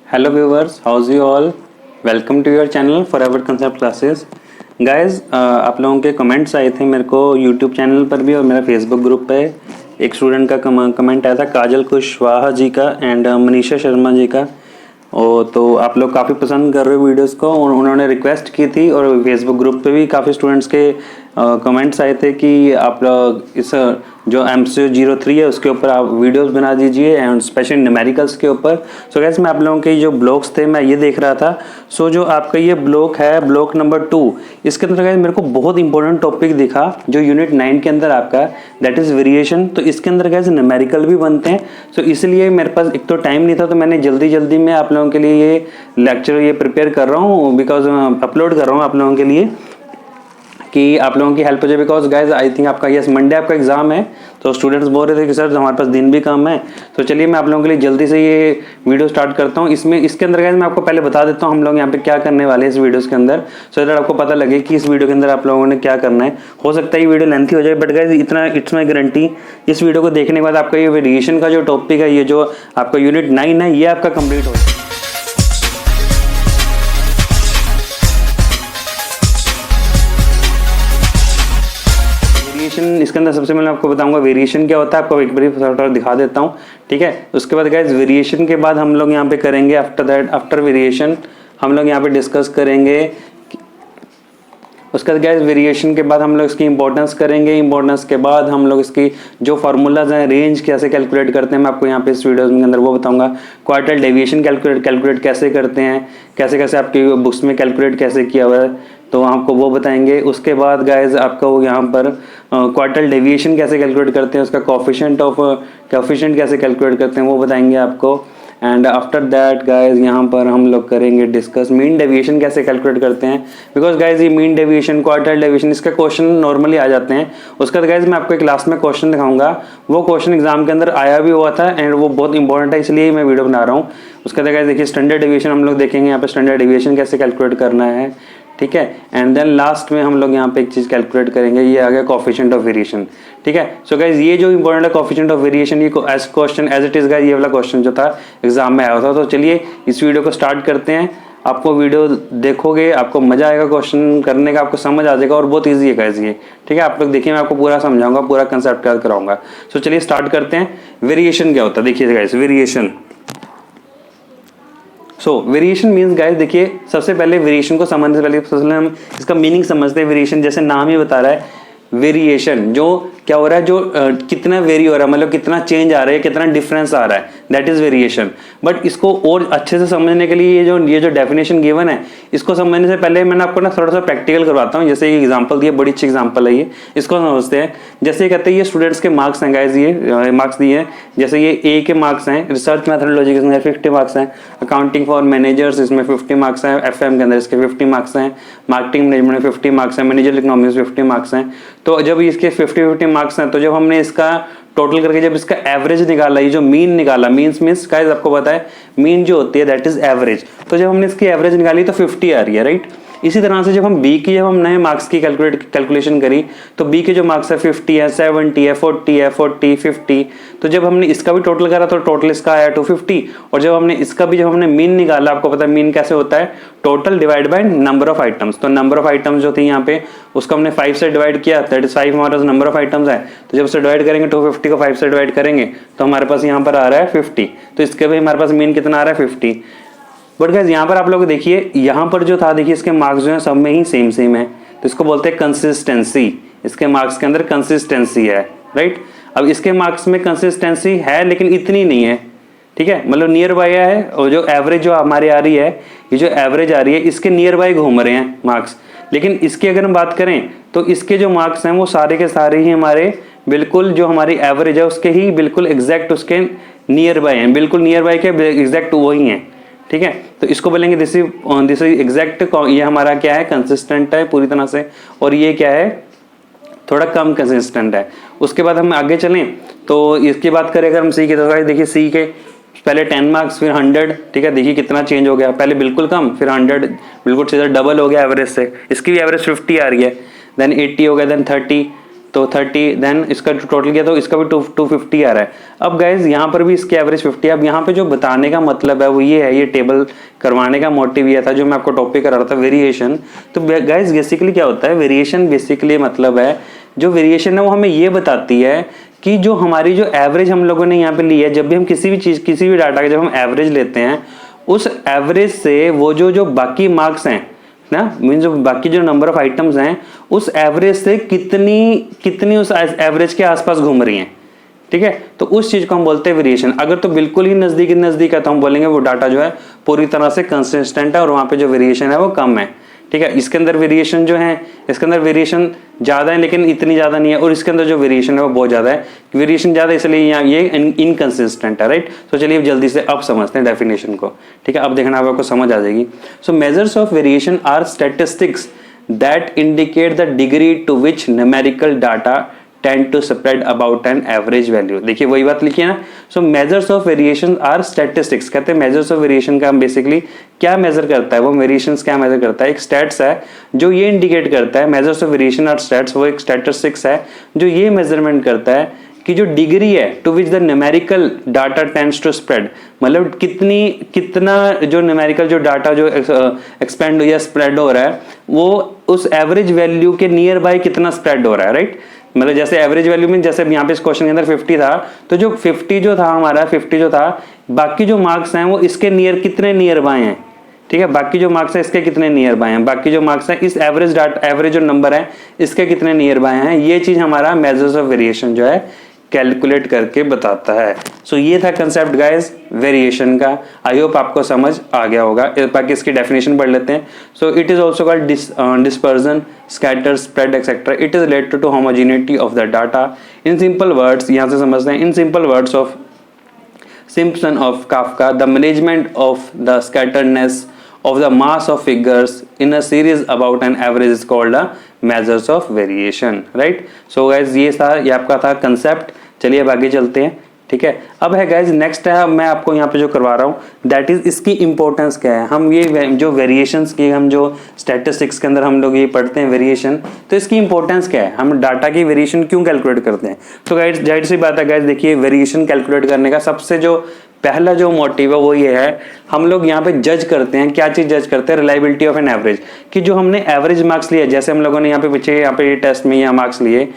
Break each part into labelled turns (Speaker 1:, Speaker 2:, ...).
Speaker 1: Hello viewers, how's you all? Welcome to your channel Forever Concept Classes. Guys, आप लोगों के comments आए थे मेरे को YouTube चैनल पर भी और मेरा Facebook ग्रुप पे। एक स्टूडेंट का कमेंट आया था काजल कुशवाहा जी का एंड मनीषा शर्मा जी का। तो आप लोग काफ़ी पसंद कर रहे हो वीडियोस को, उन्होंने रिक्वेस्ट की थी और फेसबुक ग्रुप पे भी काफ़ी स्टूडेंट्स के कमेंट्स आए थे कि आप लोग इस जो MCQ03 है उसके ऊपर आप वीडियोस बना दीजिए एंड स्पेशली न्यूमेरिकल्स के ऊपर। सो गैस मैं आप लोगों के जो ब्लॉक्स थे मैं ये देख रहा था। सो जो आपका ये ब्लॉक है ब्लॉक नंबर 2, इसके अंदर गैस मेरे को बहुत इंपॉर्टेंट टॉपिक दिखा जो यूनिट 9 के अंदर आपका दैट इज़ वेरिएशन। तो इसके अंदर गैस न्यूमेरिकल भी बनते हैं। सो इसलिए मेरे पास एक तो टाइम नहीं था, तो मैंने जल्दी में आप लोगों के लिए ये लेक्चर ये प्रिपेयर कर रहा हूँ बिकॉज अपलोड कर रहा हूँ आप लोगों के लिए कि आप लोगों की हेल्प हो जाए। बिकॉज गाइज आई थिंक आपका यस मंडे आपका एग्जाम है, तो स्टूडेंट्स बोल रहे थे कि सर हमारे पास दिन भी कम है। तो चलिए मैं आप लोगों के लिए जल्दी से ये वीडियो स्टार्ट करता हूँ। इसके अंदर गाइज मैं आपको पहले बता देता हूँ हम लोग यहाँ पे क्या करने वाले हैं इस वीडियोस के अंदर, सो दैट आपको पता लगे कि इस वीडियो के अंदर आप लोगों ने क्या करना है। हो सकता है ये वीडियो लेंथी हो जाए, बट गाइज इतना इट्स माई गारंटी इस वीडियो को देखने के बाद आपका ये वेरिएशन का जो टॉपिक है, ये जो आपका यूनिट 9 है, ये आपका कंप्लीट हो जाए। इसके अंदर सबसे पहले आपको बताऊंगा वेरिएशन क्या होता है, आपको एक बार दिखा देता हूं, ठीक है। उसके बाद गाइस वेरिएशन के बाद हम लोग यहाँ पे करेंगे आफ्टर वेरिएशन हम लोग यहाँ पे डिस्कस करेंगे। उसके बाद गाइस वेरिएशन के बाद हम लोग इसकी इंपॉर्टेंस करेंगे। इंपॉर्टेंस के बाद हम लोग इसकी जो फार्मूलाज हैं, रेंज कैसे कैलकुलेट करते हैं, मैं आपको यहाँ पे इस वीडियो के अंदर वो बताऊंगा। क्वार्टाइल डेविएशन कैलकुलेट कैसे करते हैं, कैसे आपकी बुक्स में कैलकुलेट कैसे किया हुआ है, तो आपको वो बताएंगे। उसके बाद गाइज आपका वो यहाँ पर क्वार्टाइल डेविएशन कैसे कैलकुलेट करते हैं, उसका कोफिशिएंट कैसे कैलकुलेट करते हैं वो बताएंगे आपको। एंड आफ्टर दैट गाइज यहाँ पर हम लोग करेंगे डिस्कस मीन डेविएशन कैसे कैलकुलेट करते हैं। बिकॉज गाइज ये मीन डेविएशन क्वार्टाइल डेविएशन इसका क्वेश्चन नॉर्मली आ जाते हैं। उसके बाद गाइज मैं आपको एक लास्ट में क्वेश्चन दिखाऊंगा, वो क्वेश्चन एग्जाम के अंदर आया भी हुआ था एंड वो बहुत इंपॉर्टेंट है, इसलिए मैं वीडियो बना रहा हूँ। उसके बाद गाइज देखिए स्टैंडर्ड डेविएशन हम लोग देखेंगे, यहाँ पर स्टैंडर्ड डेविएशन कैसे कैलकुलेट करना है, ठीक है। एंड देन लास्ट में हम लोग यहाँ पे एक चीज कैलकुलेट करेंगे, ये आ गया कोफिशिएंट ऑफ वेरिएशन, ठीक है। सो गाइज ये जो इंपॉर्टेंट है कोफिशिएंट ऑफ वेरिएशन, ये as question as it is guys ये वाला क्वेश्चन जो था एग्जाम में आया था। तो चलिए इस वीडियो को स्टार्ट करते हैं। आपको वीडियो देखोगे आपको मजा आएगा, क्वेश्चन करने का आपको समझ आ जाएगा और बहुत ईजी है गाइज ये, ठीक है। आप लोग देखिए मैं आपको पूरा समझाऊंगा, पूरा कंसेप्ट याद कराऊंगा। सो चलिए स्टार्ट करते हैं। वेरिएशन क्या होता है देखिए गाइज, वेरिएशन। सो वेरिएशन मीन्स गाइस देखिए सबसे पहले वेरिएशन को समझने से पहले हम इसका मीनिंग समझते हैं। वेरिएशन जैसे नाम ही बता रहा है, वेरिएशन जो क्या हो रहा है, जो कितना वेरी हो रहा है, मतलब कितना चेंज आ रहा है, कितना डिफरेंस आ रहा है, दैट इज वेरिएशन। बट इसको और अच्छे से समझने के लिए ये जो डेफिनेशन गिवन है, इसको समझने से पहले मैंने आपको ना थोड़ा सा प्रैक्टिकल करवाता हूँ। जैसे ये एग्जांपल दिए, बड़ी अच्छी एग्जांपल है ये, इसको समझते हैं। जैसे कहते हैं ये स्टूडेंट्स के मार्क्स हैं गाइस, ये मार्क्स दिए हैं। जैसे ये ए के मार्क्स हैं, रिसर्च मैथडोलॉजी के अंदर 50 मार्क्स हैं, अकाउंटिंग फॉर मैनेजर्स इसमें 50 मार्क्स हैं, FM के अंदर इसके 50 मार्क्स हैं, मार्केटिंग मैनेजमेंट में 50 मार्क्स हैं, मैनेजर इकोनॉमिक्स 50 मार्क्स हैं। तो जब इसके 50 मार्क्स हैं, तो जब हमने इसका टोटल करके जब इसका एवरेज निकाला, ये जो मीन निकाला, मीन्स गाइस आपको पता है मीन जो होती है दैट इज एवरेज। तो जब हमने इसकी एवरेज निकाली तो 50 आ रही है, राइट। इसी तरह से जब हम बी की जब हम नए मार्क्स की कैलकुलेशन करी, तो बी के जो मार्क्स है 50 है, 70 है, 40 है, 40, 50। तो जब हमने इसका भी टोटल करा तो टोटल इसका आया 250। और जब हमने मीन निकाला, आपको पता है मीन कैसे होता है, total divide by number of items. तो नंबर ऑफ आइटम्स जो थी यहाँ पे उसको हमने 5 से डिवाइड किया, दैट इज 5 हमारा नंबर ऑफ आइटम्स है। तो जब उसे डिवाइड करेंगे 250 को 5 से डिवाइड करेंगे तो हमारे पास यहाँ पर आ रहा है 50। तो इसके भी हमारे पास मीन कितना आ रहा है 50। बट गाइस यहाँ पर आप लोग देखिए, यहाँ पर जो था देखिए इसके मार्क्स जो है सब में ही सेम है, तो इसको बोलते हैं कंसिस्टेंसी। इसके मार्क्स के अंदर कंसिस्टेंसी है, राइट। अब इसके मार्क्स में कंसिस्टेंसी है लेकिन इतनी नहीं है, ठीक है, मतलब नियर बाय है। और जो एवरेज जो हमारी आ रही है, ये जो एवरेज आ रही है इसके नियर बाय घूम रहे हैं मार्क्स। लेकिन इसकी अगर हम बात करें तो इसके जो मार्क्स हैं वो सारे के सारे ही हमारे बिल्कुल जो हमारी एवरेज है उसके ही बिल्कुल एग्जैक्ट उसके नियर बाय हैं, बिल्कुल नियर बाय के एग्जैक्ट वही हैं, ठीक है। तो इसको बोलेंगे दिस इज एग्जैक्ट, ये हमारा क्या है, कंसिस्टेंट है पूरी तरह से, और ये क्या है, थोड़ा कम कंसिस्टेंट है। उसके बाद हम आगे चलें तो इसकी बात करें अगर हम सी के, तो देखिए सी के पहले 10 मार्क्स फिर 100, ठीक है। देखिए कितना चेंज हो गया, पहले बिल्कुल कम फिर 100, बिल्कुल सीधा डबल हो गया एवरेज से। इसकी भी एवरेज 50 आ रही है, देन 80 हो गया, देन 30, तो 30, देन इसका टोटल किया तो इसका भी 250 आ रहा है। अब गाइज यहाँ पर भी इसकी एवरेज 50। अब यहाँ पे जो बताने का मतलब है वो ये है, ये टेबल करवाने का मोटिव ये था जो मैं आपको टॉपिक करा रहा था, वेरिएशन। तो गाइज बेसिकली क्या होता है वेरिएशन, बेसिकली मतलब है जो वेरिएशन है वो हमें ये बताती है कि जो हमारी जो एवरेज हम लोगों ने यहाँ पे ली है, जब भी हम किसी भी चीज किसी भी डाटा का जब हम एवरेज लेते हैं, उस एवरेज से वो जो बाकी मार्क्स हैं ना, मीन जो बाकी जो नंबर ऑफ आइटम्स हैं उस एवरेज से कितनी उस एवरेज के आसपास घूम रही हैं, ठीक है। तो उस चीज को हम बोलते हैं वेरिएशन। अगर तो बिल्कुल ही नजदीक है तो हम बोलेंगे वो डाटा जो है पूरी तरह से कंसिस्टेंट है और वहां पे जो वेरिएशन है वो कम है, ठीक है। इसके अंदर वेरिएशन जो है, इसके अंदर वेरिएशन ज्यादा है लेकिन इतनी ज्यादा नहीं है, और इसके अंदर जो वेरिएशन है वो बहुत ज्यादा है। वेरिएशन ज्यादा इसलिए यहाँ ये इनकंसिस्टेंट है, राइट। तो चलिए जल्दी से अब समझते हैं डेफिनेशन को, ठीक है। अब देखना आपको समझ आ जाएगी। So measures of variation are statistics that indicate the degree to which numerical data tend to spread about an average value। देखिए वही बात लिखी है ना। So measures of variation are statistics, कहते हैं मेजर्स ऑफ वेरिएशन का हम बेसिकली क्या मेजर करता है, वो वेरिएशंस क्या मेजर करता है, एक स्टैट्स है जो ये इंडिकेट करता है, measures of variation are stats, वो एक स्टैटिस्टिक्स है जो ये मेजरमेंट करता है कि जो डिग्री है to which the numerical data tends to spread, मतलब कितना जो न्यूमेरिकल जो डाटा जो एक्सपेंड या स्प्रेड हो रहा है वो उस एवरेज वैल्यू के नियर बाय कितना स्प्रेड हो रहा है, राइट। मतलब जैसे एवरेज वैल्यू में, जैसे यहाँ पे इस क्वेश्चन के अंदर 50 था, तो जो 50 जो था हमारा 50 जो था, बाकी जो मार्क्स हैं वो इसके कितने नियर बाय हैं, ठीक है। बाकी जो मार्क्स है इसके कितने नियर बाय हैं, बाकी जो मार्क्स है इस एवरेज जो नंबर है इसके कितने नियर बाय हैं, ये चीज हमारा मेजर्स ऑफ वेरिएशन जो है कैलकुलेट करके बताता है। सो ये था कंसेप्ट गाइस वेरिएशन का। आई होप आपको समझ आ गया होगा। बाकी इसकी डेफिनेशन पढ़ लेते हैं। So it is also called dispersion, scatter, spread etcetera. It is related to homogeneity of the data. In simple words, यहां से समझते हैं, in simple words of Simpson of Kafka, the management of the scatteredness of the mass of figures in a series about an average is called a measures of variation, right? So guys ये आपका था concept. चलिए अब आगे चलते हैं, ठीक है। अब है गाइज नेक्स्ट है, मैं आपको यहाँ पे जो करवा रहा हूँ दैट इज इसकी इंपॉर्टेंस क्या है। हम ये जो वेरिएशंस की हम जो स्टैटिस्टिक्स के अंदर हम लोग ये पढ़ते हैं वेरिएशन, तो इसकी इंपॉर्टेंस क्या है, हम डाटा की वेरिएशन क्यों कैलकुलेट करते हैं। तो गाइज जाहिर सी बात है गाइज, देखिए वेरिएशन कैलकुलेट करने का सबसे जो पहला जो मोटिव है वो ये है, हम लोग यहाँ पे जज करते हैं, क्या चीज जज करते हैं, रिलायबिलिटी ऑफ एन एवरेज, कि जो हमने एवरेज मार्क्स लिए, जैसे हम लोगों ने यहाँ पे पीछे यहाँ पे टेस्ट में यहाँ मार्क्स लिए,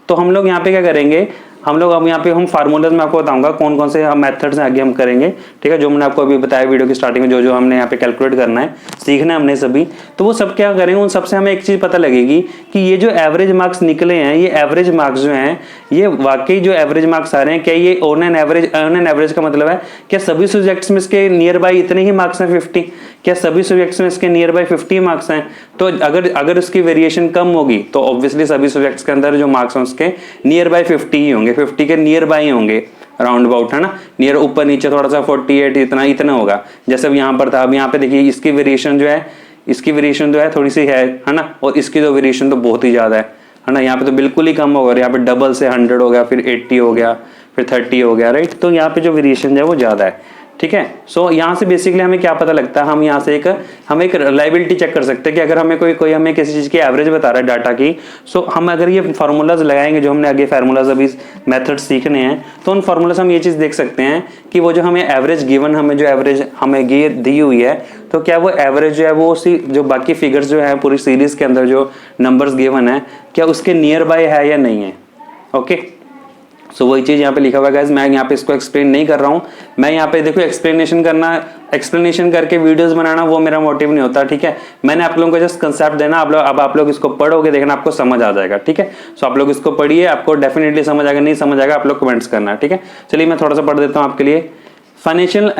Speaker 1: तो हम लोग यहाँ पे क्या करेंगे, हम लोग अब यहाँ पे हम फार्मूलाज में आपको बताऊंगा कौन कौन से मेथड्स आगे हम करेंगे, ठीक है। जो मैंने आपको अभी बताया वीडियो की स्टार्टिंग में, जो हमने यहाँ पे कैलकुलेट करना है, सीखना है हमने सभी, तो वो सब क्या करेंगे, उन सबसे हमें एक चीज पता लगेगी कि ये जो एवरेज मार्क्स निकले हैं, ये एवरेज मार्क्स जो हैं, ये वाकई जो एवरेज मार्क्स आ रहे हैं, क्या ये ऑन एन एवरेज का मतलब है क्या सभी सब्जेक्ट्स में इसके नियर बाई इतने ही मार्क्स हैं 50, क्या सभी सब्जेक्ट्स में इसके नियर बाई 50 मार्क्स हैं। तो अगर इसकी वेरिएशन कम होगी तो ऑब्वियसली सभी सब्जेक्ट्स के अंदर जो मार्क्स हैं उसके नियर बाई 50 ही होंगे, 50 के नियर बाई होंगे, राउंड अबाउट, है ना। नियर ऊपर नीचे थोड़ा सा 48 इतना होगा, जैसे अब यहाँ पर था। अब यहाँ पे देखिए इसकी वेरिएशन जो है थोड़ी सी है ना, और इसकी जो वेरिएशन तो बहुत ही ज्यादा है ना। यहाँ पे तो बिल्कुल ही कम होगा, यहाँ पे डबल से 100 हो गया, फिर 80 हो गया, फिर 30 हो गया, राइट। तो यहाँ पे जो वेरिएशन जो है वो ज्यादा है, ठीक है। सो यहाँ से बेसिकली हमें क्या पता लगता है, हम यहाँ से हम एक रिलायबिलिटी चेक कर सकते हैं कि अगर हमें कोई हमें किसी चीज की एवरेज बता रहा है डाटा की, सो हम अगर ये फार्मूलाज लगाएंगे, जो हमने आगे फार्मूलाज अभी मेथड सीखने हैं, तो उन फार्मूलाज हम ये चीज देख सकते हैं कि वो जो हमें एवरेज गिवन, हमें जो एवरेज हमें दी हुई है, तो क्या वो एवरेज जो है वो उसी जो बाकी फिगर्स जो है पूरी सीरीज के अंदर जो नंबर्स गिवन है, क्या उसके नियर बाय है या नहीं है, ओके। सो वही चीज यहाँ पे लिखा हुआ है गाइस। मैं यहाँ पे इसको एक्सप्लेन नहीं कर रहा हूँ, मैं यहाँ पे देखो एक्सप्लेनेशन करके वीडियोस बनाना वो मेरा मोटिव नहीं होता, ठीक है। मैंने आप लोगों को जस्ट कंसेप्ट देना, अब आप लोग इसको पढ़ोगे, देखना आपको समझ आ जाएगा, ठीक है। सो आप लोग इसको पढ़िए, आपको डेफिनेटली समझ आएगा, नहीं समझ आएगा आप लोग कमेंट्स करना, ठीक है। चलिए मैं थोड़ा सा पढ़ देता हूँ आपके लिए। Financial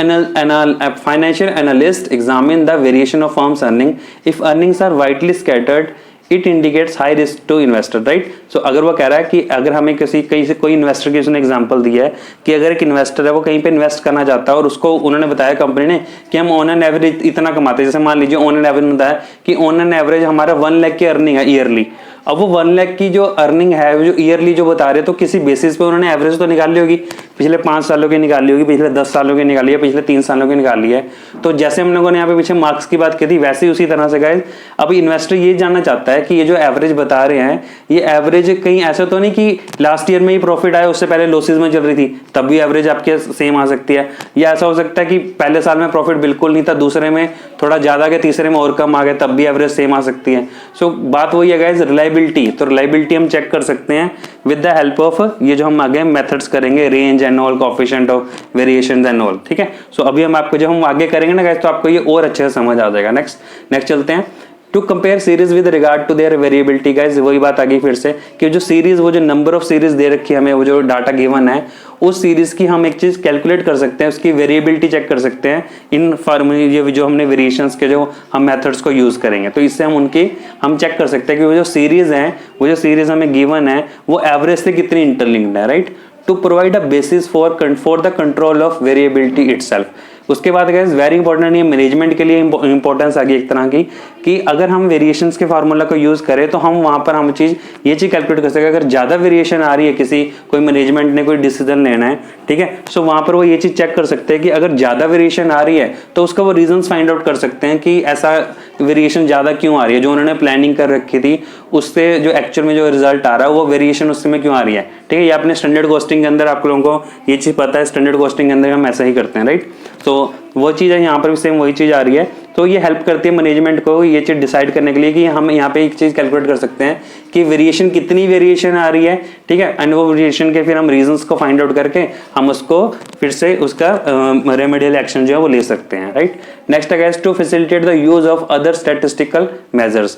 Speaker 1: analyst examine the variation of firms' earning. If earnings are widely scattered, it indicates high risk to investor, right? So अगर वो कह रहा है कि अगर हमें कहीं से कोई इन्वेस्टर की उसने एग्जांपल दी है कि अगर एक इन्वेस्टर है वो कहीं पे इन्वेस्ट करना चाहता है और उसको उन्होंने बताया कंपनी ने कि हम ऑन एन एवरेज इतना कमाते हैं, जैसे मान लीजिए ऑन एन एवरेज बताया कि ऑन एन एवरेज हमारा 1 लाख की अर्निंग है ईयरली, अब वो 1 लाख की जो अर्निंग है, जो ईयरली जो बता रहे, तो किसी बेसिस पे उन्होंने एवरेज तो निकाल ली होगी, पिछले 5 सालों की निकाली होगी, पिछले 10 सालों की निकाली है, पिछले 3 सालों की निकाली है। तो जैसे हम लोगों ने यहाँ पे पीछे मार्क्स की बात की थी, वैसे ही उसी तरह से गाइस अब इन्वेस्टर ये जानना चाहता है कि ये जो एवरेज बता रहे हैं, ये एवरेज कहीं ऐसा तो नहीं कि लास्ट ईयर में ही प्रॉफिट आया, उससे पहले लॉसेज में चल रही थी, तब भी एवरेज आपके सेम आ सकती है, या ऐसा हो सकता है कि पहले साल में प्रॉफिट बिल्कुल नहीं था, दूसरे में थोड़ा ज्यादा गया, तीसरे में और कम आ गया, तब भी एवरेज सेम आ सकती है। सो बात वही है गाइस, रिलायबिलिटी। तो रिलायबिलिटी हम चेक कर सकते हैं विद द हेल्प ऑफ ये जो हम आगे मेथड्स करेंगे, range and all, coefficient of variations and all, ठीक है। सो अभी हम आपको जब हम आगे करेंगे ना गाइस, तो आपको ये और अच्छे से समझ आ जाएगा। नेक्स्ट चलते हैं, to compare series with regard to their variability. Guys वही बात आ गई फिर से कि जो सीरीज, वो जो नंबर ऑफ सीरीज दे रखी है हमें, वो जो डाटा गिवन है, उस सीरीज की हम एक चीज कैलकुलेट कर सकते हैं, उसकी वेरिएबिलिटी चेक कर सकते हैं इन फॉर्मूले, ये जो हमने वेरिएशंस के जो हम मेथड्स को यूज करेंगे, तो इससे हम चेक कर सकते हैं कि वो जो सीरीज है, वो जो सीरीज हमें गिवन है, वो एवरेज से कितनी इंटरलिंक्ड है, right. To provide a basis for the control of variability itself. उसके बाद गाइस वेरी इंपॉर्टेंट, ये मैनेजमेंट के लिए इंपॉर्टेंस आ गई एक तरह की, कि अगर हम वेरिएशंस के फार्मूला को यूज करें तो हम वहां पर हम ये चीज कैलकुलेट कर सकें, अगर ज्यादा वेरिएशन आ रही है, कोई मैनेजमेंट ने कोई डिसीजन लेना है, ठीक है, सो वहां पर वो ये चीज चेक कर सकते हैं कि अगर ज्यादा वेरिएशन आ रही है तो उसका वो रीजंस फाइंड आउट कर सकते हैं कि ऐसा वेरिएशन ज्यादा क्यों आ रही है, जो उन्होंने प्लानिंग कर रखी थी उससे जो एक्चुअल में जो रिजल्ट आ रहा है, वो वेरिएशन उससे में क्यों आ रही है, ठीक है। ये अपने स्टैंडर्ड कॉस्टिंग के अंदर आप लोगों को ये चीज पता है, स्टैंडर्ड कॉस्टिंग के अंदर हम ऐसा ही करते हैं, राइट। तो वो चीज है, यहाँ पर भी सेम वही चीज आ रही है। तो ये हेल्प करती है मैनेजमेंट को ये चीज डिसाइड करने के लिए कि हम यहाँ पे एक चीज कैलकुलेट कर सकते हैं कि वेरिएशन, कितनी वेरिएशन आ रही है, ठीक है, एंड वो वेरिएशन के फिर हम रीजंस को फाइंड आउट करके हम उसको फिर से उसका रेमेडियल एक्शन जो है वो ले सकते हैं, राइट। नेक्स्ट है to facilitate the use of other statistical measures.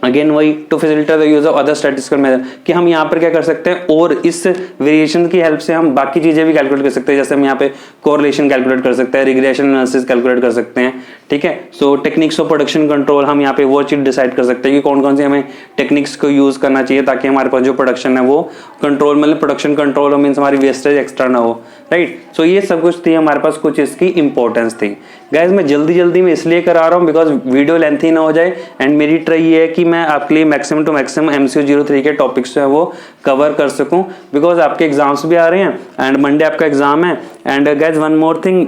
Speaker 1: Again वही, to facilitate the use of other statistical measure, कि हम यहाँ पर क्या कर सकते हैं, और इस वेरिएशन की हेल्प से हम बाकी चीजें भी कैलकुलेट कर सकते हैं, जैसे हम यहाँ पे कोरिलेशन कैलकुलेट कर सकते हैं, रिग्रेशन एनालिसिस कैलकुलेट कर सकते हैं, ठीक है। सो टेक्निक्स ऑफ प्रोडक्शन कंट्रोल, हम यहाँ पे वो चीज डिसाइड कर सकते हैं कि कौन कौन सी हमें टेक्निक्स को यूज करना चाहिए ताकि हमारे पास जो प्रोडक्शन है वो कंट्रोल, मतलब प्रोडक्शन कंट्रोल मीन्स हमारी वेस्टेज एक्स्ट्रा ना हो, राइट। सो ये सब कुछ थी हमारे पास, कुछ इसकी इंपॉर्टेंस थी। गाइज मैं जल्दी में इसलिए करा रहा हूँ बिकॉज वीडियो लेंथी ना हो जाए, एंड मेरी ट्राई ये है कि मैं आपके लिए मैक्सिमम टू मैक्सिमम MCQ03 के टॉपिक्स जो है वो कवर कर सकूं, बिकॉज आपके एग्जाम्स भी आ रहे हैं एंड मंडे आपका एग्जाम है। And guys one more thing,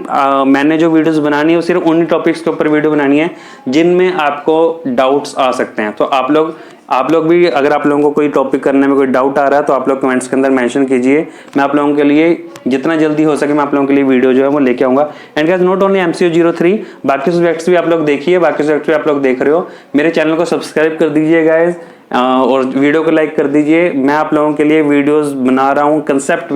Speaker 1: मैंने जो वीडियोस बनानी है वो सिर्फ उन्हीं टॉपिक्स के ऊपर वीडियो बनानी है जिनमें आपको डाउट्स आ सकते हैं। तो आप लोग भी, अगर आप लोगों को कोई टॉपिक करने में कोई डाउट आ रहा है तो आप लोग कमेंट्स के अंदर मेंशन कीजिए, मैं आप लोगों के लिए जितना जल्दी हो सके मैं आप लोगों के लिए वीडियो जो है वो लेके आऊंगा। And guys not only MCQ03, बाकी सब्जेक्ट्स भी आप लोग देखिए, बाकी सब्जेक्ट्स भी आप लोग देख रहे हो, मेरे चैनल को सब्सक्राइब कर दीजिए गाइस, और वीडियो को लाइक कर दीजिए। मैं आप लोगों के लिए वीडियोस बना रहा हूँ कंसेप्ट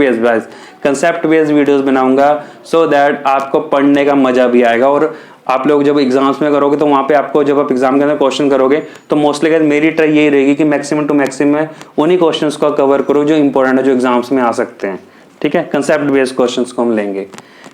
Speaker 1: बेस्ड वीडियोस बनाऊंगा, सो दैट आपको पढ़ने का मजा भी आएगा। और आप लोग जब एग्जाम्स में करोगे तो वहाँ पे आपको, जब आप एग्जाम के अंदर क्वेश्चन करोगे तो मोस्टली गाइस मेरी ट्राई यही रहेगी कि मैक्सिमम टू मैक्सिमम उन्हीं क्वेश्चंस को कवर करो जो इंपॉर्टेंट है, जो एग्जाम्स में आ सकते हैं, ठीक है। कंसेप्ट बेस्ड क्वेश्चंस को हम लेंगे।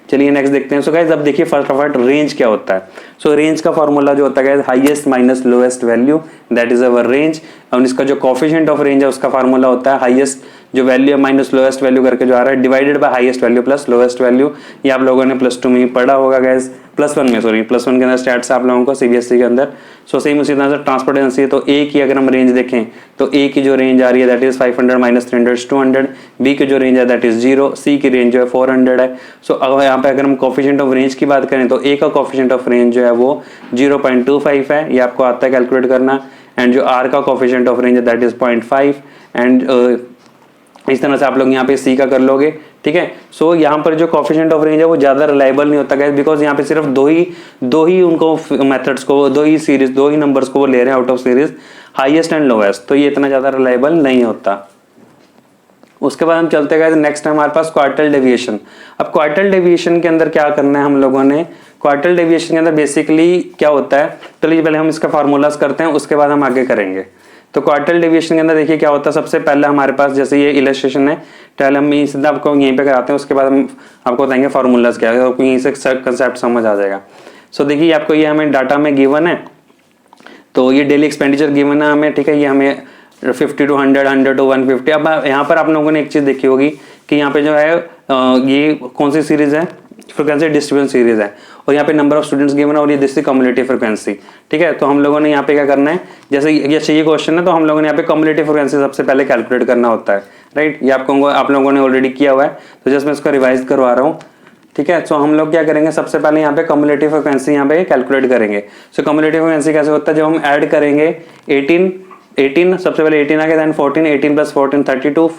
Speaker 1: चलिए नेक्स्ट देखते हैं। सो गाइस अब देखिए फटाफट रेंज क्या होता है। सो रेंज का फॉर्मूला जो होता है guys, highest minus lowest value, that is our range. और इसका जो कोएफिशिएंट ऑफ रेंज है उसका फॉर्मूला होता है हाईएस्ट जो वैल्यू है माइनस लोएस्ट वैल्यू करके जो आ रहा है, divided by highest value plus lowest value. ये आप लोगों ने +2 में पढ़ा होगा गाइस, +1 के अंदर स्टैट्स आप लोगों को CBSE के अंदर। सो सेम उसी तरह से ट्रांसपोर्टेंसी, तो ए की अगर हम रेंज देखें तो ए की जो रेंज आ रही है दैट इज 500 माइनस 300 200, बी की जो रेंज है दैट इज 0, सी की रेंज जो है 400 है। सो अब यहाँ पे अगर हम कोएफिशिएंट ऑफ रेंज की बात करें तो ए का कोएफिशिएंट ऑफ रेंज जो है वो 0.25 है, ये आपको आता है कैलकुलेट करना। एंड जो आर का कोएफिशिएंट ऑफ रेंज है दैट इज 0.5, एंड इस तरह से आप लोग यहाँ पे सी का कर लोगे, ठीक है। सो यहाँ पर जो कोएफिशिएंट ऑफ रेंज है वो ज्यादा रिलायबल नहीं होता गाइस, बिकॉज यहाँ पे सिर्फ दो ही उनको मेथड्स को, दो ही नंबर्स को वो ले रहे हैं out of series, highest and lowest, तो ये इतना ज्यादा रिलायबल नहीं होता। उसके बाद हम चलते गए नेक्स्ट हमारे पास क्वार्टल डेविएशन। अब क्वार्टल डेविएशन के अंदर क्या करना है हम लोगों ने, क्वार्टल डेविएशन के अंदर बेसिकली क्या होता है, चलिए पहले हम इसका फार्मूलाज करते हैं, उसके बाद हम आगे करेंगे। तो क्वार्टल डेविएशन के अंदर देखिए क्या होता है, सबसे पहले हमारे पास जैसे ये इलस्ट्रेशन है, पहले हम सीधा आपको यहीं पे कराते हैं, उसके बाद हम आपको बताएंगे फार्मूलाज क्या है, आपको यहीं से कंसेप्ट समझ आ जाएगा। सो देखिए आपको ये हमें डाटा में गिवन है, तो ये डेली एक्सपेंडिचर गिवन है हमें, ठीक है, ये हमें 50 to 100, 100 to 150। अब यहाँ पर आप लोगों ने एक चीज देखी होगी कि यहाँ पे जो है ये कौन सी सीरीज है, फ्रिक्वेंसी डिस्ट्रीब्यूशन सीरीज है, और यहाँ पे नंबर ऑफ स्टूडेंट्स गिवन है, और ये दिस इज कम्युलेटिव फ्रिक्वेंसी। ठीक है, तो हम लोगों ने यहाँ पे क्या करना है, जैसे ये चाहिए क्वेश्चन है तो हम लोगों ने यहाँ पे कम्युलेटिव फ्रिक्वेंसी सबसे पहले कैलकुलेट करना होता है, राइट। ये आप लोगों ने ऑलरेडी किया हुआ है, तो जस्ट मैं इसको रिवाइज करवा रहा हूँ। ठीक है, सो हम लोग क्या करेंगे, सबसे पहले यहाँ पे कम्युलेटिव फ्रिक्वेंसी यहाँ पे कैलकुलेट करेंगे। सो कम्युलेटिव फ्रिक्वेंसी कैसे होता है, जब हम ऐड करेंगे 18 सबसे पहले 18 आ गया, देन 14, 18 प्लस 14 32,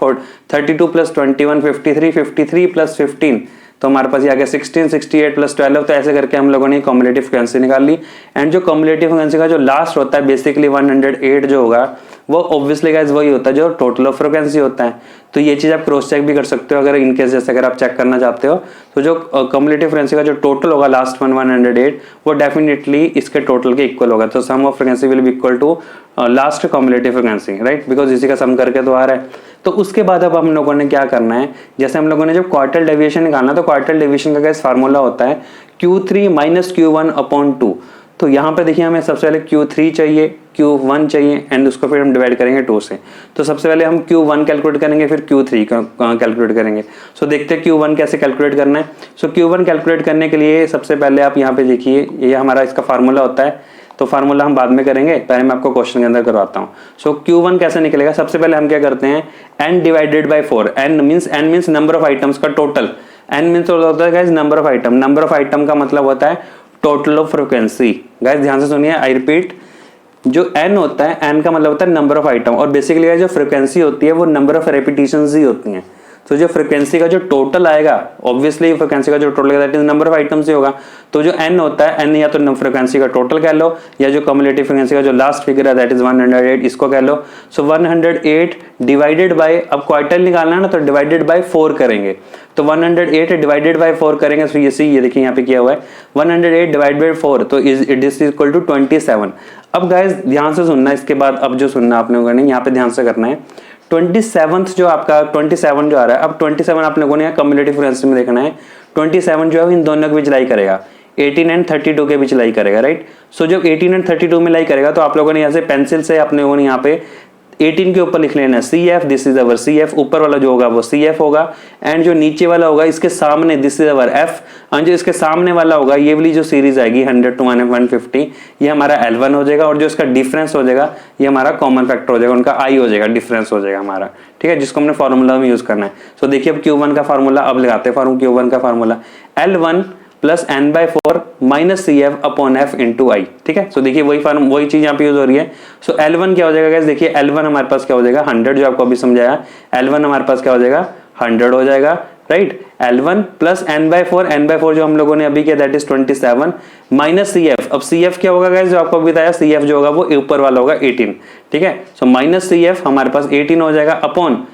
Speaker 1: 32 प्लस 21 53, 53 प्लस 15, तो हमारे पास ये आ गया 16, 68 प्लस 12। तो ऐसे करके हम लोगों ने कम्युलेटिव फ्रिक्वेंसी निकाल ली। एंड जो कम्युलेटिव फ्रिक्वेंसी का जो लास्ट होता है बेसिकली 108 जो होगा, वो ऑब्वियसली गाइस वही होता है जो टोटल ऑफ फ्रिक्वेंसी होता है। तो ये चीज आप क्रॉस चेक भी कर सकते हो अगर इनकेस जैसे अगर आप चेक करना चाहते हो, तो जो कम्युलेटिव फ्रिक्वेंसी का जो टोटल होगा लास्ट 108 वो डेफिनेटली इसके टोटल के इक्वल होगा। तो sum of frequency will be equal to last cumulative frequency, right, because इसी का सम करके तो आ रहा है। तो उसके बाद अब हम लोगों ने क्या करना है, जैसे हम लोगों ने जब क्वार्टल डेविएशन निकालना, तो क्वार्टल डेविएशन का गाइस फार्मूला होता है Q3 माइनस Q1 अपॉन 2। तो यहाँ पे देखिए हमें सबसे पहले Q3 चाहिए, Q1 चाहिए, एंड उसको फिर हम डिवाइड करेंगे 2 से। तो सबसे पहले हम Q1 कैलकुलेट करेंगे, फिर Q3 कैलकुलेट करेंगे। सो देखते हैं Q1 कैसे कैलकुलेट करना है। सो Q1 कैलकुलेट करने के लिए सबसे पहले आप यहाँ पे देखिए, ये हमारा इसका फार्मूला होता है, तो फार्मूला हम बाद में करेंगे, पहले मैं आपको क्वेश्चन के अंदर करवाता हूँ। सो Q1 कैसे निकलेगा, सबसे पहले हम क्या करते हैं, n divided by 4। n means number of items का टोटल। n मींस होता है guys number of item. Number of item का मतलब होता है टोटल ऑफ फ्रिक्वेंसी। गाइस ध्यान से सुनिए, आई रिपीट, जो n होता है, n का मतलब होता है नंबर ऑफ आइटम, और बेसिकली गाइस जो फ्रिक्वेंसी होती है वो नंबर ऑफ रेपिटेशंस ही होती हैं। तो जो फ्रिक्वेंसी का जो टोटल आएगा, ऑब्वियसली फ्रिक्वेंसी का जो टोटल आएगा that is number of items ही होगा। तो जो n होता है, n या तो फ्रिक्वेंसी का टोटल कह लो, या जो कम्युलेटिव फ्रिक्वेंसी का जो लास्ट फिगर है दैट इज 108, इसको कह लो। सो 108 डिवाइडेड बाय, अब क्वार्टल निकालना है ना, तो डिवाइडेड बाय 4 करेंगे। तो 108 डिवाइडेड बाय 4 करेंगे, तो ये देखिए यहाँ पे किया हुआ है 108 डिवाइड बाय 4, तो इट इज इक्वल टू 27। अब गाइस ध्यान से सुनना, इसके बाद अब जो सुनना आप लोगों ने यहाँ पे ध्यान से करना है, 27th जो आपका 27 जो आ रहा है, अब 27 आप लोगों ने कम्युलेटिव फ्रिक्वेंसी में देखना है। 27 जो है इन दोनों के बीच लाई करेगा, 18 एंड 32 के बीच लाई करेगा, राइट। सो जब 18 एंड 32 में लाई करेगा, तो आप लोगों ने यहाँ से पेंसिल से अपने लोगों ने यहाँ पे 18 के ऊपर लिख लेना CF, this is our CF, ऊपर वाला जो होगा वो CF होगा, एंड जो नीचे वाला होगा इसके सामने this is our F, and जो इसके सामने वाला होगा ये वाली जो सीरीज आएगी 100 to 150, ये हमारा L1 हो जाएगा, और जो इसका डिफरेंस हो जाएगा ये हमारा कॉमन फैक्टर हो जाएगा, उनका I हो जाएगा, डिफरेंस हो जाएगा हमारा, ठीक है, जिसको हमने फॉर्मूला में यूज करना है। सो देखिए अब Q1 का फार्मूला अब लगाते हैं, Q1 का formula L1 plus n/4 minus CF upon F into I, ठीक है। सो देखिए वही चीज यहाँ पे यूज हो रही है। सो L1 क्या हो जाएगा गाइस, देखिए L1 हमारे पास क्या हो जाएगा 100, जो आपको अभी समझाया, L1 हमारे पास क्या हो जाएगा 100 हो जाएगा, राइट। L1 प्लस n/4 जो हम लोगों ने अभी किया दैट इज 27 माइनस CF। अब CF क्या होगा गाइस, जो आपको अभी बताया, CF जो होगा वो ऊपर वाला होगा 18, ठीक है। सो माइनस CF हमारे पास 18 हो जाएगा, अपॉन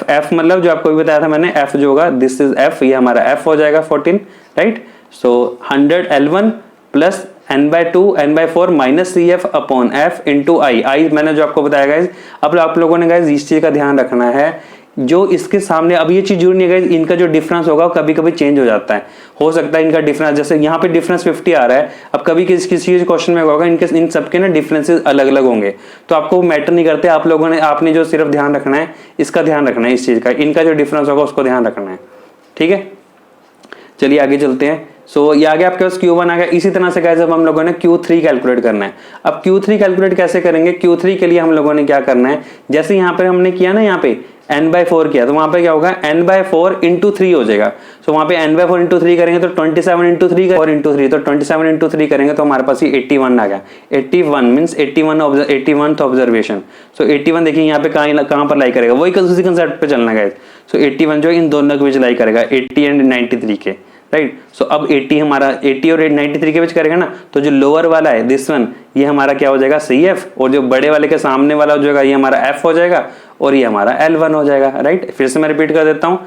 Speaker 1: F मतलब जो आपको भी बताया था मैंने, F जो होगा दिस इज F, ये हमारा F हो जाएगा 14, right. So 100 L1 plus n/4 minus CF upon F into I मैंने जो आपको बताया गाइज। अब आप लोगों ने गाइज इस चीज का ध्यान रखना है, जो इसके सामने, अब ये चीज जरूरी नहीं है गाइज, इनका जो डिफरेंस होगा कभी कभी चेंज हो जाता है, हो सकता है इनका डिफरेंस, जैसे यहाँ पे डिफरेंस 50 आ रहा है, अब कभी किसी क्वेश्चन में होगा इनके इन सबके ना डिफरेंसेस अलग अलग होंगे, तो आपको मैटर नहीं करते, आप लोगों ने आपने जो सिर्फ ध्यान रखना है, इसका ध्यान रखना है, इस चीज का, इनका जो डिफरेंस होगा उसको ध्यान रखना है, ठीक है। चलिए आगे चलते हैं। सो ये आगे आपके पास Q1 आ गया। इसी तरह से गाइस अब हम लोगों ने Q3 कैलकुलेट करना है। अब Q3 कैलकुलेट कैसे करेंगे, Q3 के लिए हम लोगों ने क्या करना है, जैसे यहाँ पे हमने किया ना, यहाँ पे n/4 किया, तो वहां पे क्या होगा n/4 इंटू 3 हो जाएगा। सो वहां पे n/4 इंटू 3 करेंगे तो 27 इंटू 3 और इंटू 3, तो 27 इंटू 3 करेंगे तो हमारे पास ये 81 आ गया। 81 मीन्स 81th ऑब्जर्वेशन। सो 81 देखिए यहाँ पे कहाँ पर लाई करेगा, वही उसी कंसेप्ट पे चलना गाइस। सो 81 जो इन दोनों के बीच लाई करेगा, 80 एंड 93 के, राइट। सो अब 80 हमारा 80 और 93 के बीच करेगा ना, तो जो लोअर वाला है दिस वन, ये हमारा क्या हो जाएगा CF, और जो बड़े वाले के सामने वाला हो जाएगा ये हमारा F हो जाएगा, और ये हमारा L1 हो जाएगा, राइट। फिर से मैं रिपीट कर देता हूँ,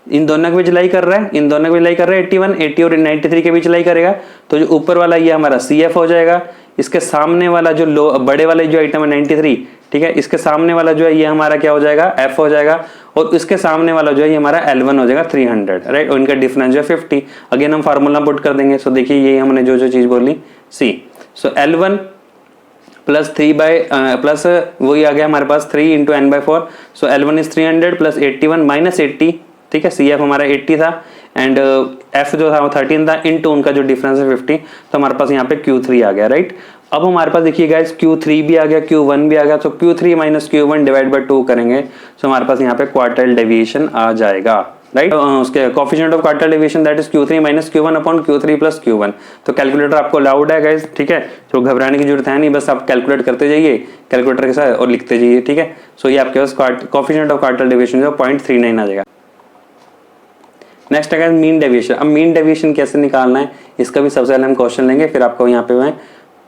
Speaker 1: इन दोनों के बीच लाई कर रहा है, इन दोनों के बीच लाई कर रहा है 81, 80 और 93 के बीच लाई करेगा, तो जो ऊपर वाला ये हमारा CF हो जाएगा, इसके सामने वाला जो बड़े वाले जो आइटम है 93, ठीक है, इसके सामने वाला जो है ये हमारा क्या हो जाएगा F हो जाएगा, और इसके सामने वाला जो है ये हमारा L1 हो जाएगा 300, राइट। और इनका डिफरेंस जो है 50। अगेन हम फार्मूला पुट कर देंगे। सो देखिए ये हमने जो चीज बोली C। सो L1 प्लस 3 प्लस वही आ गया हमारे पास 3 into n/4। So L1 is 300 plus 81 minus 80, ठीक है, CF हमारा 80 था, एंड एफ जो था वो 13 था, इनटू उनका जो डिफरेंस है 50, तो हमारे पास यहाँ पे Q3 आ गया, राइट। अब हमारे पास देखिए गाइस Q3 भी आ गया, Q1 भी आ गया, तो Q3 minus Q1 divide by 2 करेंगे तो हमारे पास यहाँ पे क्वार्टाइल डेविएशन आ जाएगा, राइट। उसके coefficient of quartile deviation that is Q3 minus Q1 upon Q3 plus Q1। तो कैलकुलेटर आपको अलाउड है गाइस, ठीक है, तो घबराने की जरूरत है नहीं, बस आप कैलकुलेट करते जाइए कैलकुलेटर के साथ और लिखते जाइए, ठीक है। सो ये आपके पास कोफिशिएंट ऑफ क्वार्टाइल डेविएशन जो 0.39 आ जाएगा। नेक्स्ट है मीन डेविएशन। अब मीन डेविएशन कैसे निकालना है, इसका भी सबसे पहले हम क्वेश्चन लेंगे, फिर आपको यहाँ पे मैं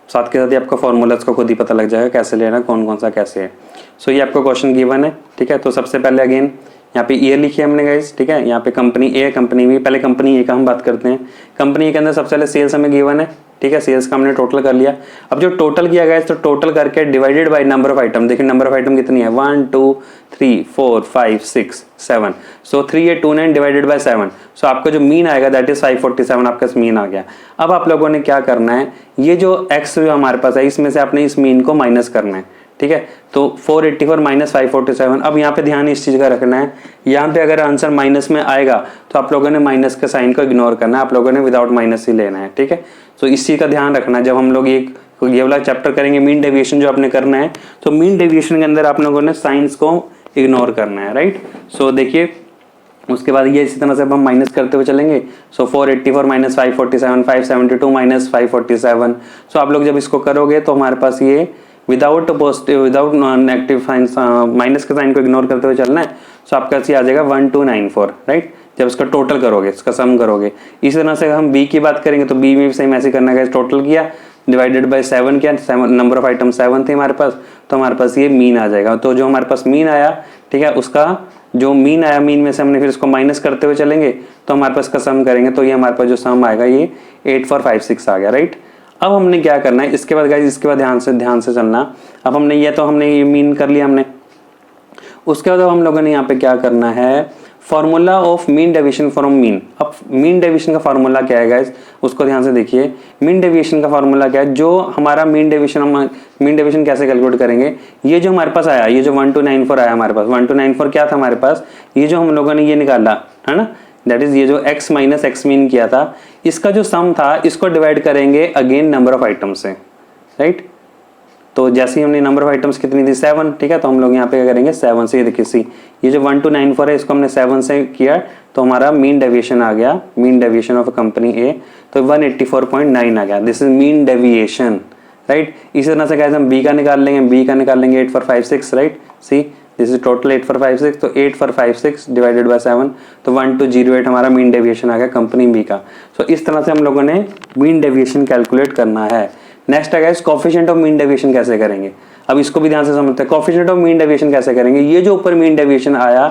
Speaker 1: साथ के साथ ही आपका फॉर्मूलाज को खुद ही पता लग जाएगा कैसे लेना, कौन कौन सा कैसे है। सो ये आपको क्वेश्चन गिवन है, ठीक है। तो सबसे पहले अगेन यहाँ पे ईयर लिखी है हमने गाइस, ठीक है। यहाँ पे कंपनी ए, कंपनी बी, पहले कंपनी ए का हम बात करते हैं। कंपनी ए के अंदर सबसे पहले सेल्स हमें गिवन है, ठीक है, सेल्स का हमने टोटल कर लिया। अब जो टोटल किया गया तो टोटल करके divided by number of item, देखिए नंबर ऑफ आइटम कितनी है 1 2 3 4 5 6 7, सो 3,829 डिवाइडेड बाय 7, सो आपका जो मीन आएगा दैट इज 547, आपका मीन आ गया। अब आप लोगों ने क्या करना है, ये जो x जो हमारे पास है इसमें से आपने इस मीन को माइनस करना है, ठीक है। तो 484 माइनस 547, अब यहाँ पे ध्यान इस चीज का रखना है, यहाँ पे अगर आंसर माइनस में आएगा तो आप लोगों ने माइनस के साइन को इग्नोर करना है, आप लोगों ने विदाउट माइनस ही लेना है, ठीक है। तो इस चीज का ध्यान रखना जब हम लोग ये वाला चैप्टर करेंगे मीन डेविएशन जो आपने करना है, तो मीन डेविएशन के अंदर आप लोगों ने साइंस को इग्नोर करना है, राइट। सो देखिए उसके बाद ये इसी तरह से हम माइनस करते हुए चलेंगे। सो 484 माइनस 547, 572 माइनस 547, सो आप लोग जब इसको करोगे तो हमारे पास ये without positive, without negative sign, minus के साइन को इग्नोर करते हुए चलना है। सो आपका ये आ जाएगा 1294, राइट, जब इसका टोटल करोगे, इसका सम करोगे। इसी तरह से हम बी की बात करेंगे तो बी में भी सेम ऐसे करना है, टोटल किया डिवाइडेड बाय 7 किया, 7 नंबर ऑफ आइटम 7 थे हमारे पास, तो हमारे पास ये मीन आ जाएगा। तो जो हमारे पास मीन आया, ठीक है, उसका जो मीन आया, मीन में से हमने फिर इसको माइनस करते हुए चलेंगे तो हमारे पास का सम करेंगे तो ये हमारे पास जो सम आएगा ये 8456 आ गया, राइट। अब हमने क्या करना है इसके बाद गाइस, इसके बाद ध्यान से चलना। अब हमने ये मीन कर लिया हमने, उसके बाद हम लोगों ने यहाँ पे क्या करना है, formula of mean deviation from mean. अब मीन डेविएशन का फॉर्मूला क्या है गाइस, उसको ध्यान से देखिए। मीन डेविएशन का फॉर्मूला क्या है, जो हमारा मीन डेविएशन, हम मीन डेविएशन कैसे कैलकुलेट करेंगे, ये जो हमारे पास आया, ये जो 1294 आया हमारे पास, 1294 क्या था हमारे पास, ये जो हम लोगों ने ये निकाला है ना, दैट इज ये जो x माइनस एक्स मीन किया था, इसका जो सम था इसको डिवाइड करेंगे अगेन नंबर ऑफ आइटम से, राइट। तो जैसे ही हमने नंबर ऑफ आइटम्स कितनी थी 7, ठीक है, तो हम लोग यहाँ पे क्या करेंगे 7 से, ये देखिए सी, ये जो 1294 है इसको हमने 7 से किया तो हमारा मीन डेविएशन आ गया, मीन डेविएशन ऑफ कंपनी ए, तो 184.9 आ गया, this is mean deviation, right. इसी तरह से गाइस हम बी का निकाल लेंगे, 8456, right, see this is total 8456, तो 8456 डिवाइडेड बाय 7, तो 1208 हमारा मीन डेविएशन आ गया कंपनी बी का। सो इस तरह से हम लोगों ने मीन डेविएशन कैलकुलेट करना है। नेक्स्ट है guys coefficient of mean deviation कैसे करेंगे, अब इसको भी ध्यान से समझते हैं। कोफिशिएंट ऑफ मीन डेविएशन कैसे करेंगे, ये जो ऊपर मीन डेविएशन आया,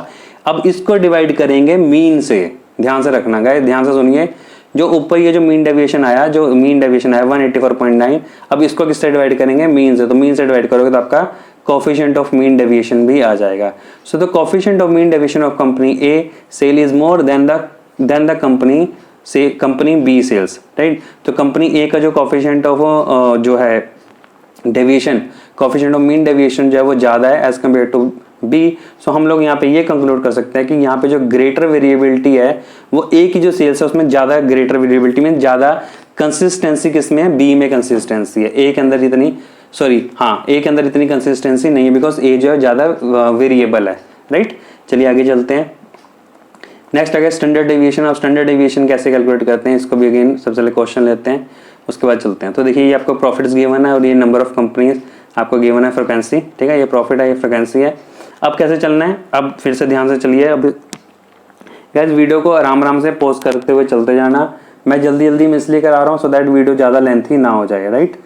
Speaker 1: अब इसको डिवाइड करेंगे मीन से, ध्यान से रखना गाइस, ध्यान से सुनिए। जो ऊपर ये जो मीन डेविएशन आया, 184.9, अब इसको किससे डिवाइड करेंगे, मीन से, तो मीन से डिवाइड करोगे तो आपका कोफिशिएंट ऑफ मीन डेविएशन भी आ जाएगा। So the coefficient of mean deviation of company A sale is more than the company से कंपनी बी सेल्स, राइट। तो कंपनी ए का जो कोफिशिएंट ऑफ जो है deviation, coefficient of mean deviation जो है वो ज्यादा है एज कम्पेयर टू बी। सो हम लोग यहाँ पे ये कंक्लूड कर सकते हैं कि यहाँ पे जो ग्रेटर वेरिएबिलिटी है वो ए की जो सेल्स है उसमें ज्यादा ग्रेटर वेरिएबिलिटी में ज्यादा कंसिस्टेंसी किसमें है, बी में कंसिस्टेंसी है। ए के अंदर इतनी ए के अंदर इतनी कंसिस्टेंसी नहीं है बिकॉज ए जो है ज्यादा वेरिएबल है, राइट। चलिए आगे चलते हैं। नेक्स्ट अगर स्टैंडर्ड डेविएशन, आप स्टैंडर्ड डेविएशन कैसे कैलकुलेट करते हैं, इसको भी अगेन सबसे पहले क्वेश्चन लेते हैं, उसके बाद चलते हैं। तो देखिए ये आपको प्रॉफिट्स गिवन है और ये नंबर ऑफ कंपनीज आपको गिवन है, फ्रीक्वेंसी, ठीक है, ये प्रॉफिट है, ये फ्रीक्वेंसी है। अब कैसे चलना है, अब फिर से ध्यान से चलिए। अब गाइस वीडियो को आराम से पॉज करते हुए चलते जाना, मैं जल्दी में इसलिए करा रहा हूँ सो दैट वीडियो ज़्यादा लेंथी ना हो जाए, राइट।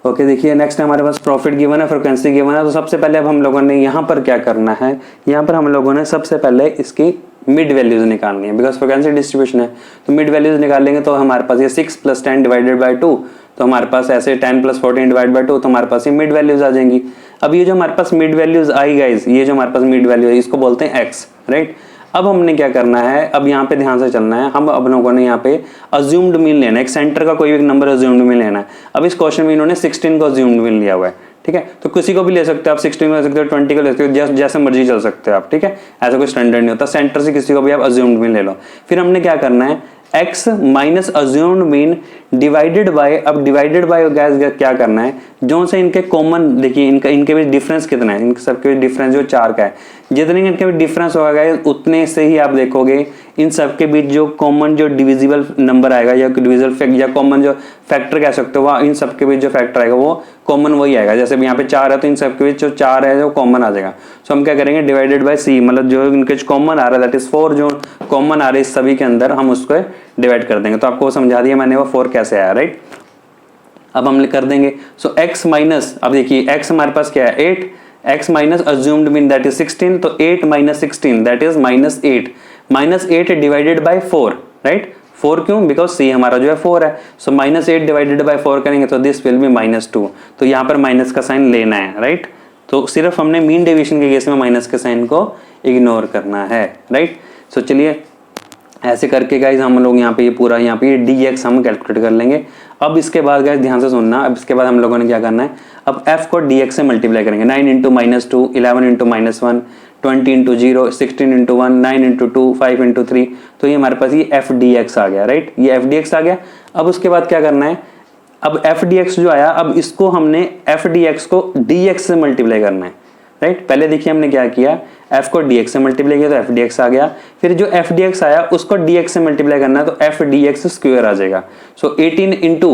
Speaker 1: ओके देखिए नेक्स्ट हमारे पास प्रॉफिट गिवन है, फ्रीक्वेंसी गिवन है। तो सबसे पहले अब हम लोगों ने यहाँ पर क्या करना है, यहाँ पर हम लोगों ने सबसे पहले इसकी मिड वैल्यूज निकालनी है बिकॉज फ्रीक्वेंसी डिस्ट्रीब्यूशन है। तो मिड वैल्यूज निकाल लेंगे तो हमारे पास ये 6 + 10 डिवाइडेड बाय 2, तो हमारे पास ऐसे 10 + 14 डिवाइड बाय 2, तो हमारे पास ये मिड वैल्यूज आ जाएंगी। अब ये जो हमारे पास मिड वैल्यूज आई गाइज, ये जो हमारे पास मिड वैल्यू है इसको बोलते हैं x, राइट। अब हमने क्या करना है, अब यहाँ पे ध्यान से चलना है, हम अब लोगों ने यहाँ पे अज्यूम्ड मीन लेना है, एक सेंटर का कोई भी नंबर अज्यूम्ड मीन लेना है। अब इस क्वेश्चन में इन्होंने 16 को अज्यूम्ड मीन लिया हुआ है, ठीक है। तो किसी को भी ले सकते हो आप, 16 को ले सकते हो, 20 को ले सकते हो, जैसे मर्जी चल सकते हो आप, ठीक है। ऐसा कोई स्टैंडर्ड नहीं होता, सेंटर से किसी को भी आप अज्यूम्ड मीन ले लो। फिर हमने क्या करना है, x minus assumed mean divided by, अब डिवाइडेड बाय गैस क्या करना है, जो से इनके कॉमन, देखिए इनके बीच डिफरेंस कितना है, इनके सबके बीच डिफरेंस जो 4 का है, जितने इनके बीच डिफरेंस होगा गैस उतने से ही आप देखोगे इन सबके बीच जो कॉमन जो डिविजिबल नंबर आएगा या डिविजिबल या कॉमन जो फैक्टर कह सकते हो, इन सबके बीच जो फैक्टर आएगा वो कॉमन वही आएगा। जैसे यहाँ पे 4 है तो इन सबके बीच जो 4 है जो कॉमन आ जाएगा। सो हम क्या करेंगे, डिवाइडेड बाय सी, मतलब जो इनके कॉमन आ रहा है दैट इज 4, जो कॉमन आ रहे इस सभी के अंदर हम उसको डिवाइड कर देंगे। तो आपको समझा दिया मैंने वो 4 कैसे आया, राइट। अब हम कर देंगे सो x माइनस, अब देखिए x हमारे पास क्या है 8, x minus assumed mean that is 16, तो 8 minus 16 that is -8, -8 divided by 4, right. 4 क्यों, बिकॉज c हमारा जो है 4 है। सो -8 डिवाइडेड बाय 4 करेंगे तो दिस विल बी -2, तो यहाँ पर माइनस का साइन लेना है, राइट। तो सिर्फ हमने मीन डेविएशन के केस में माइनस के साइन को इग्नोर करना है, राइट। सो चलिए ऐसे करके गाइज हम लोग यहाँ पे ये पूरा यहाँ पे dx हम कैलकुलेट कर लेंगे। अब इसके बाद गाइज ध्यान से सुनना, अब इसके बाद हम लोगों ने क्या करना है, अब f को dx से मल्टीप्लाई करेंगे। 9 into -2, 11 into -1, 20 into 0, 16 into 1, 9 into 2, 5 into 3, तो ये हमारे पास ये f dx आ गया, राइट। ये f dx आ गया। अब उसके बाद क्या करना है, अब f dx जो आया, अब इसको हमने f dx को dx से मल्टीप्लाई करना है, राइट। पहले देखिए हमने क्या किया, f को dx से मल्टीप्लाई किया तो f dx आ गया। फिर जो f dx आया उसको dx से मल्टीप्लाई करना है तो f dx स्क्वायर आ जाएगा। सो 18 इंटू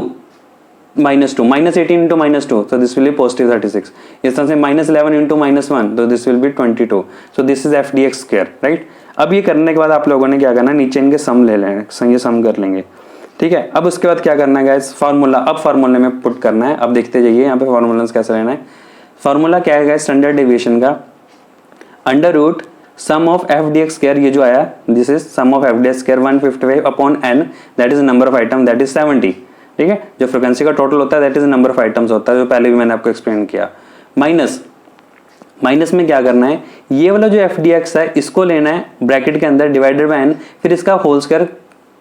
Speaker 1: -2, -18 इंटू -2, तो दिस विल बी पॉजिटिव 36। इस तरह से -11 इंटू -1, तो this will be 22। So this is f dx square, right. अब ये करने के बाद आप लोगों ने क्या करना है, नीचे इनके सम ले लेंगे, ये सम कर लेंगे, ठीक है। अब उसके बाद क्या करना है गाइस, फार्मूला, अब फार्मूले में पुट करना है। अब देखते जाइए यहाँ पे फार्मूला कैसे लेना है। फार्मूला क्या है गाइस, स्टैंडर्ड डेविएशन का under root sum of F D X square, ये जो आया this is sum of F D X square 155 upon N, that is number of item, that is 70, ठीक है। जो फ्रीक्वेंसी का टोटल होता है that is number of items होता है, जो पहले भी मैंने आपको एक्सप्लेन किया। माइनस में क्या करना है, ये वाला जो एफ डी एक्स है इसको लेना है ब्रैकेट के अंदर डिवाइडेड बाय एन, फिर इसका होल स्क्वायर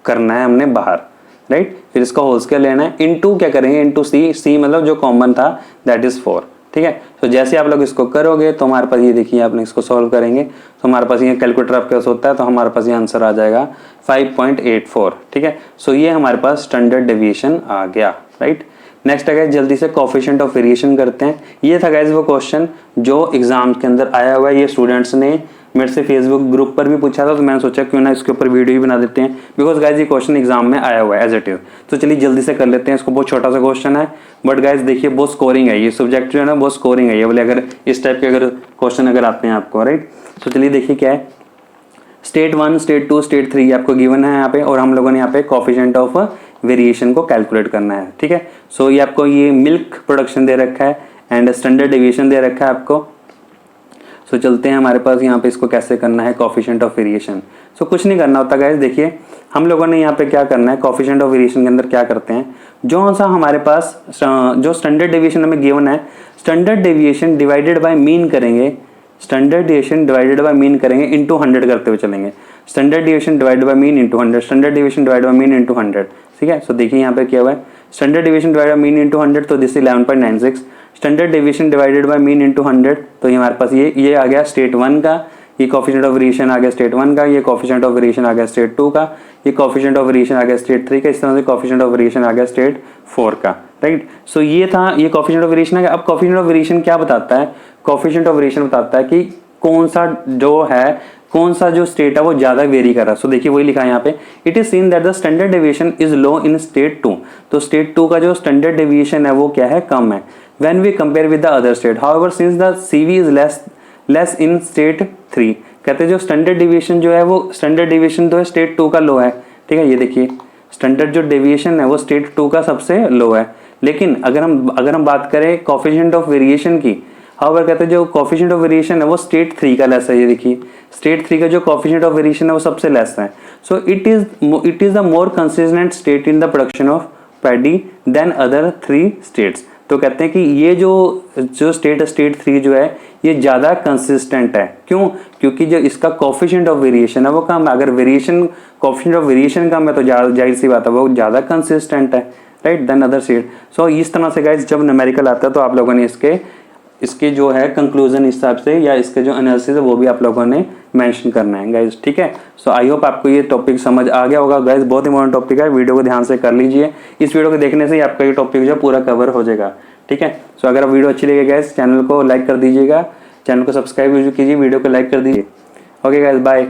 Speaker 1: करना है हमने बाहर, राइट। फिर इसका होल स्क्वायर लेना है, इनटू क्या करेंगे, इनटू सी मतलब जो कॉमन था दैट इज 4, ठीक है। तो जैसे आप लोग इसको करोगे तो हमारे पास ये देखिए, आपने इसको सॉल्व करेंगे तो हमारे पास ये कैलकुलेटर आपके पास होता है, तो हमारे पास ये आंसर आ जाएगा 5.84, ठीक है। सो ये हमारे पास स्टैंडर्ड डेविएशन आ गया, राइट। नेक्स्ट है गाइस, जल्दी से कोफिशिएंट ऑफ वेरिएशन करते हैं। ये था गाइस वो क्वेश्चन जो एग्जाम के अंदर आया हुआ है, ये स्टूडेंट्स ने मेरे से फेसबुक ग्रुप पर भी पूछा था, तो मैंने सोचा क्यों ना इसके ऊपर वीडियो भी बना देते हैं, बिकॉज गाइज ये क्वेश्चन एग्जाम में आया हुआ है एज इट इज। तो चलिए जल्दी से कर लेते हैं इसको। बहुत छोटा सा क्वेश्चन है बट गाइज देखिए बहुत स्कोरिंग है, ये सब्जेक्ट जो है ना बहुत स्कोरिंग है ये बोले, अगर इस टाइप के अगर क्वेश्चन अगर आते हैं आपको, राइट। तो चलिए देखिए क्या है, स्टेट 1, स्टेट 2, स्टेट 3 आपको गिवन है यहाँ पे, और हम लोगों ने यहाँ पे कोफिशिएंट ऑफ वेरिएशन को कैलकुलेट करना है, ठीक है। सो ये आपको ये मिल्क प्रोडक्शन दे रखा है एंड स्टैंडर्ड डेविएशन दे रखा है आपको। सो चलते हैं हमारे पास यहाँ पे इसको कैसे करना है कोफिशिएंट ऑफ वेरिएशन। सो कुछ नहीं करना होता गाइस, देखिए हम लोगों ने यहाँ पे क्या करना है, कोफिशिएंट ऑफ वेरिएशन के अंदर क्या करते हैं, जो सा हमारे पास जो स्टैंडर्ड डेविएशन हमें गिवन है, standard deviation divided by mean करेंगे, standard deviation divided by mean करेंगे इनटू 100 करते हुए चलेंगे। Standard deviation divided by mean into 100, standard deviation divided by mean into 100, ठीक है। सो देखिए यहाँ पे क्या हुआ है, standard deviation divided by mean into 100, तो this 11.96, standard deviation divided by mean into 100, तो ये हमारे पास ये आ गया स्टेट 1 का, ये कोफिशिएंट ऑफ वेरिएशन आ गया स्टेट 1 का, ये कोफिशिएंट ऑफ वेरिएशन आ गया स्टेट 2 का, ये कोफिशिएंट ऑफ वेरिएशन आ गया स्टेट 3 का, इस तरह से कोफिशिएंट ऑफ वेरिएशन आ गया स्टेट 4 का, राइट। सो ये था ये कोफिशिएंट ऑफ वेरिएशन आ गया। अब कोफिशिएंट ऑफ वेरिएशन क्या बताता है, कोफिशिएंट ऑफ वेरिएशन बताता है कि कौन सा जो स्टेट है वो ज्यादा वेरी कर रहा है। सो देखिए वही लिखा है यहाँ पे, it is seen that the standard deviation is low in state 2, तो स्टेट 2 का जो स्टैंडर्ड डेविएशन है वो क्या है, कम है when we compare with the other state, however since the CV is less in state 3, कहते हैं जो स्टैंडर्ड डेविएशन जो है वो स्टैंडर्ड डेविएशन तो है स्टेट 2 का लो है, ठीक है। ये देखिए स्टैंडर्ड जो डेविएशन है वो स्टेट 2 का सबसे लो है, लेकिन अगर हम बात करें कोफिशिएंट ऑफ वेरिएशन की, however कहते हैं जो कोफिशिएंट ऑफ वेरिएशन है वो स्टेट 3 का लेस है। ये देखिए स्टेट 3 का जो कोफिशिएंट ऑफ वेरिएशन है वो सबसे लेस है। So it is the more consistent state in the production of paddy then other 3 states. तो कहते हैं कि ये जो स्टेट 3 जो है ये ज़्यादा कंसिस्टेंट है, क्यों, क्योंकि जो इसका कोफिशिएंट ऑफ वेरिएशन है वो कम है। अगर कोफिशिएंट ऑफ वेरिएशन कम है तो जाहिर सी बात है वो ज़्यादा कंसिस्टेंट है, राइट, देन अदर स्टेट। सो इस तरह से गाइस जब न्यूमेरिकल आता है तो आप लोगों ने इसके इसके जो है कंक्लूजन हिसाब से या इसके जो एनालिसिस है वो भी आप लोगों ने मेंशन करना है गाइज, ठीक है। सो आई होप आपको ये टॉपिक समझ आ गया होगा गाइज, बहुत इंपॉर्टेंट टॉपिक है, वीडियो को ध्यान से कर लीजिए। इस वीडियो को देखने से ही आपका ये टॉपिक जो पूरा कवर हो जाएगा, ठीक है। सो अगर वीडियो अच्छी लगे गाइज, चैनल को लाइक कर दीजिएगा, चैनल को सब्सक्राइब कीजिए, वीडियो को लाइक कर दीजिए। Okay guys, bye.